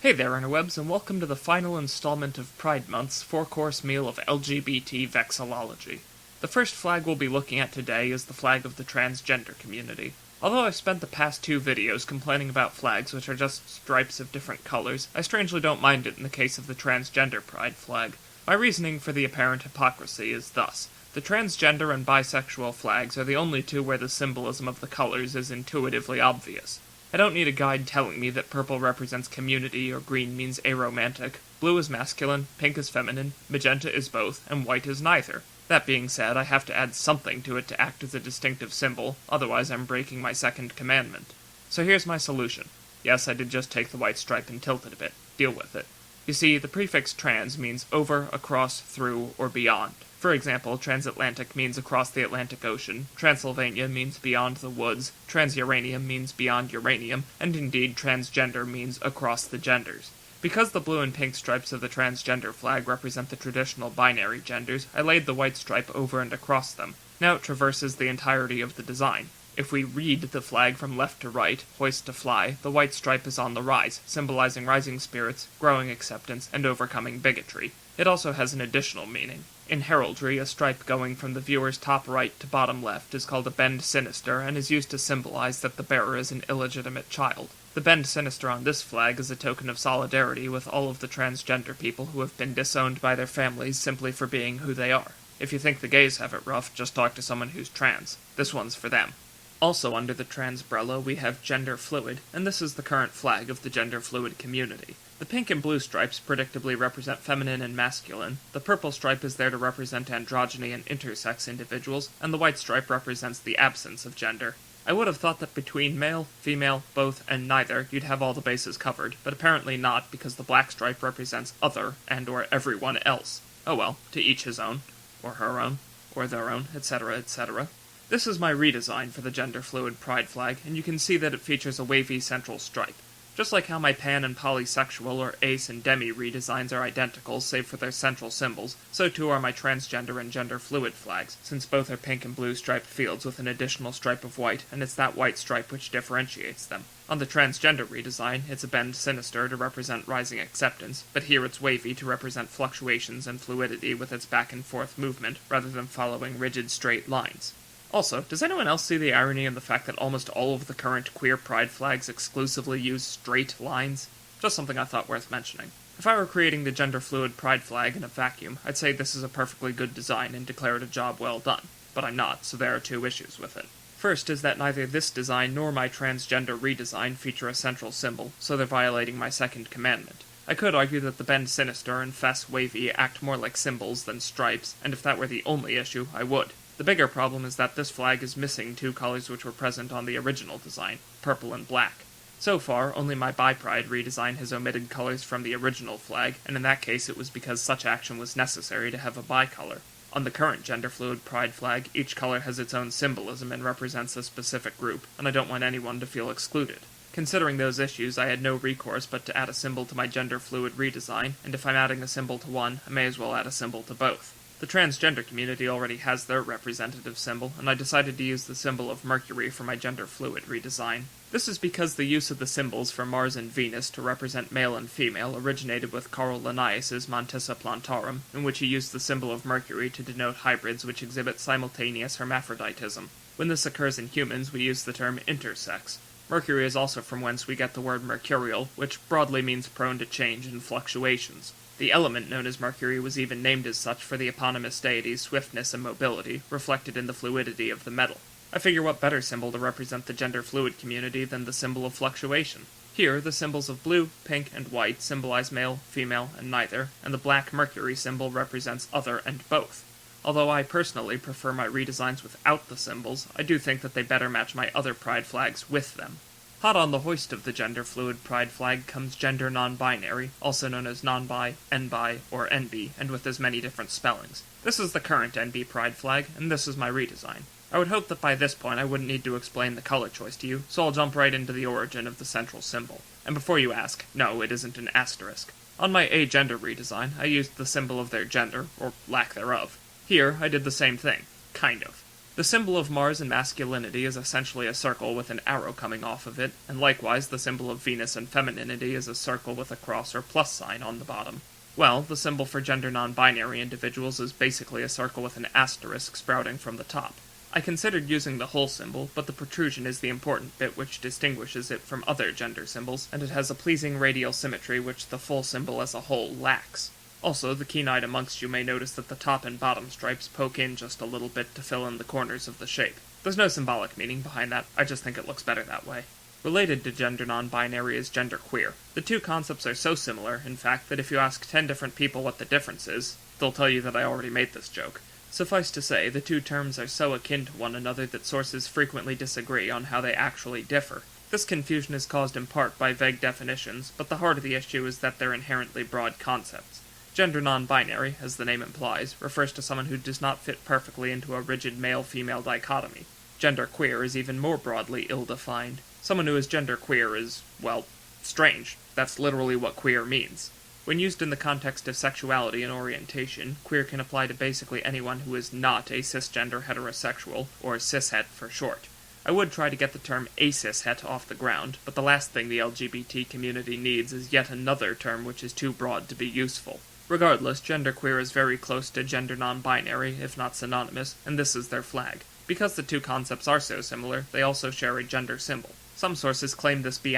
Hey there, interwebs, and welcome to the final installment of Pride Month's 4-course meal of LGBT vexillology. The first flag we'll be looking at today is the flag of the transgender community. Although I've spent the past two videos complaining about flags which are just stripes of different colors, I strangely don't mind it in the case of the transgender pride flag. My reasoning for the apparent hypocrisy is thus. The transgender and bisexual flags are the only two where the symbolism of the colors is intuitively obvious. I don't need a guide telling me that purple represents community or green means aromantic, blue is masculine, pink is feminine, magenta is both, and white is neither. That being said, I have to add something to it to act as a distinctive symbol, otherwise I'm breaking my second commandment. So here's my solution. Yes, I did just take the white stripe and tilt it a bit. Deal with it. You see, the prefix trans means over, across, through, or beyond. For example, transatlantic means across the Atlantic Ocean, Transylvania means beyond the woods, transuranium means beyond uranium, and indeed transgender means across the genders. Because the blue and pink stripes of the transgender flag represent the traditional binary genders, I laid the white stripe over and across them. Now it traverses the entirety of the design. If we read the flag from left to right, hoist to fly, the white stripe is on the rise, symbolizing rising spirits, growing acceptance, and overcoming bigotry. It also has an additional meaning. In heraldry, a stripe going from the viewer's top right to bottom left is called a bend sinister and is used to symbolize that the bearer is an illegitimate child. The bend sinister on this flag is a token of solidarity with all of the transgender people who have been disowned by their families simply for being who they are. If you think the gays have it rough, just talk to someone who's trans. This one's for them. Also under the transbrella, we have Genderfluid, and this is the current flag of the Genderfluid community. The pink and blue stripes predictably represent feminine and masculine, the purple stripe is there to represent androgyny and intersex individuals, and the white stripe represents the absence of gender. I would have thought that between male, female, both, and neither, you'd have all the bases covered, but apparently not, because the black stripe represents other and/or everyone else. Oh well, to each his own, or her own, or their own, etc., etc. This is my redesign for the Genderfluid pride flag, and you can see that it features a wavy central stripe. Just like how my pan and polysexual or ace and demi redesigns are identical save for their central symbols, so too are my transgender and genderfluid flags, since both are pink and blue striped fields with an additional stripe of white, and it's that white stripe which differentiates them. On the transgender redesign, it's a bend sinister to represent rising acceptance, but here it's wavy to represent fluctuations and fluidity with its back and forth movement, rather than following rigid straight lines. Also, does anyone else see the irony in the fact that almost all of the current queer pride flags exclusively use straight lines? Just something I thought worth mentioning. If I were creating the genderfluid pride flag in a vacuum, I'd say this is a perfectly good design and declare it a job well done. But I'm not, so there are two issues with it. First is that neither this design nor my transgender redesign feature a central symbol, so they're violating my second commandment. I could argue that the bend sinister and fess wavy act more like symbols than stripes, and if that were the only issue, I would. The bigger problem is that this flag is missing two colors which were present on the original design, purple and black. So far, only my bi-pride redesign has omitted colors from the original flag, and in that case it was because such action was necessary to have a bi-color. On the current genderfluid pride flag, each color has its own symbolism and represents a specific group, and I don't want anyone to feel excluded. Considering those issues, I had no recourse but to add a symbol to my genderfluid redesign, and if I'm adding a symbol to one, I may as well add a symbol to both. The transgender community already has their representative symbol, and I decided to use the symbol of Mercury for my genderfluid redesign. This is because the use of the symbols for Mars and Venus to represent male and female originated with Carl Linnaeus's Montissa Plantarum, in which he used the symbol of Mercury to denote hybrids which exhibit simultaneous hermaphroditism. When this occurs in humans, we use the term intersex. Mercury is also from whence we get the word mercurial, which broadly means prone to change and fluctuations. The element known as Mercury was even named as such for the eponymous deity's swiftness and mobility, reflected in the fluidity of the metal. I figure what better symbol to represent the genderfluid community than the symbol of fluctuation. Here, the symbols of blue, pink, and white symbolize male, female, and neither, and the black Mercury symbol represents other and both. Although I personally prefer my redesigns without the symbols, I do think that they better match my other pride flags with them. Hot on the hoist of the genderfluid pride flag comes gender non-binary, also known as non-bi, Enby, or Enby, and with as many different spellings. This is the current Enby pride flag, and this is my redesign. I would hope that by this point I wouldn't need to explain the color choice to you, so I'll jump right into the origin of the central symbol. And before you ask, no, it isn't an asterisk. On my agender redesign, I used the symbol of their gender, or lack thereof. Here, I did the same thing. Kind of. The symbol of Mars and masculinity is essentially a circle with an arrow coming off of it, and likewise the symbol of Venus and femininity is a circle with a cross or plus sign on the bottom. Well, the symbol for gender non-binary individuals is basically a circle with an asterisk sprouting from the top. I considered using the whole symbol, but the protrusion is the important bit which distinguishes it from other gender symbols, and it has a pleasing radial symmetry which the full symbol as a whole lacks. Also, the keen-eyed amongst you may notice that the top and bottom stripes poke in just a little bit to fill in the corners of the shape. There's no symbolic meaning behind that, I just think it looks better that way. Related to gender non-binary is genderqueer. The two concepts are so similar, in fact, that if you ask 10 different people what the difference is, they'll tell you that I already made this joke. Suffice to say, the two terms are so akin to one another that sources frequently disagree on how they actually differ. This confusion is caused in part by vague definitions, but the heart of the issue is that they're inherently broad concepts. Gender non-binary, as the name implies, refers to someone who does not fit perfectly into a rigid male-female dichotomy. Genderqueer is even more broadly ill-defined. Someone who is genderqueer is, well, strange. That's literally what queer means. When used in the context of sexuality and orientation, queer can apply to basically anyone who is not a cisgender heterosexual, or cishet for short. I would try to get the term acishet off the ground, but the last thing the LGBT community needs is yet another term which is too broad to be useful. Regardless, genderqueer is very close to gender non-binary, if not synonymous, and this is their flag. Because the two concepts are so similar, they also share a gender symbol. Some sources claim this B**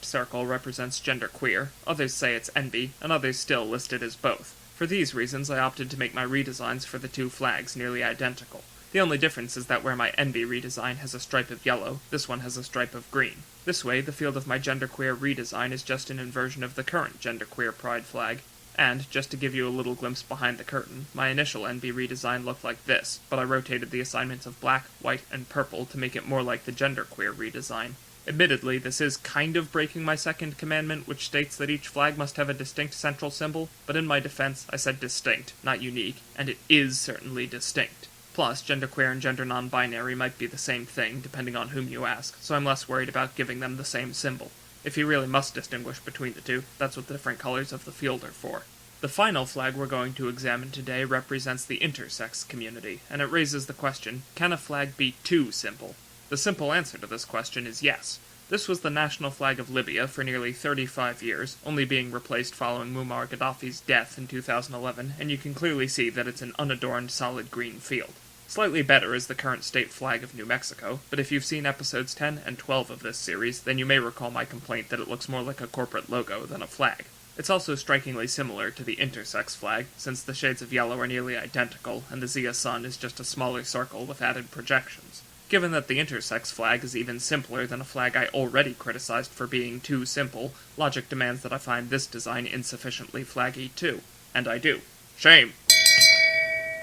circle represents genderqueer, others say it's Enby, and others still list it as both. For these reasons, I opted to make my redesigns for the two flags nearly identical. The only difference is that where my Enby redesign has a stripe of yellow, this one has a stripe of green. This way, the field of my genderqueer redesign is just an inversion of the current genderqueer pride flag. And, just to give you a little glimpse behind the curtain, my initial Enby redesign looked like this, but I rotated the assignments of black, white, and purple to make it more like the genderqueer redesign. Admittedly, this is kind of breaking my second commandment, which states that each flag must have a distinct central symbol, but in my defense, I said distinct, not unique, and it is certainly distinct. Plus, genderqueer and gender non-binary might be the same thing, depending on whom you ask, so I'm less worried about giving them the same symbol. If you really must distinguish between the two, that's what the different colors of the field are for. The final flag we're going to examine today represents the intersex community, and it raises the question, can a flag be too simple? The simple answer to this question is yes. This was the national flag of Libya for nearly 35 years, only being replaced following Muammar Gaddafi's death in 2011, and you can clearly see that it's an unadorned solid green field. Slightly better is the current state flag of New Mexico, but if you've seen episodes 10 and 12 of this series, then you may recall my complaint that it looks more like a corporate logo than a flag. It's also strikingly similar to the intersex flag, since the shades of yellow are nearly identical, and the Zia sun is just a smaller circle with added projections. Given that the intersex flag is even simpler than a flag I already criticized for being too simple, logic demands that I find this design insufficiently flaggy too. And I do. Shame!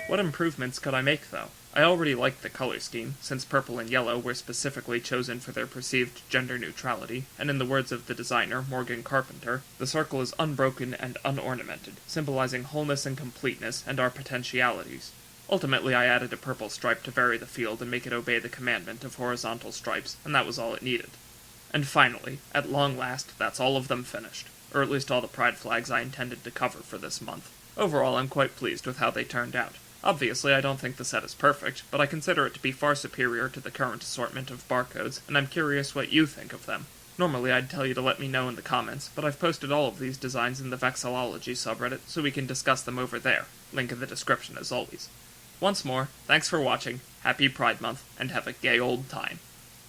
What improvements could I make, though? I already liked the color scheme, since purple and yellow were specifically chosen for their perceived gender neutrality, and in the words of the designer, Morgan Carpenter, the circle is unbroken and unornamented, symbolizing wholeness and completeness, and our potentialities. Ultimately, I added a purple stripe to vary the field and make it obey the commandment of horizontal stripes, and that was all it needed. And finally, at long last, that's all of them finished, or at least all the pride flags I intended to cover for this month. Overall, I'm quite pleased with how they turned out. Obviously, I don't think the set is perfect, but I consider it to be far superior to the current assortment of barcodes, and I'm curious what you think of them. Normally I'd tell you to let me know in the comments, but I've posted all of these designs in the Vexillology subreddit, so we can discuss them over there. Link in the description as always. Once more, thanks for watching, happy Pride Month, and have a gay old time.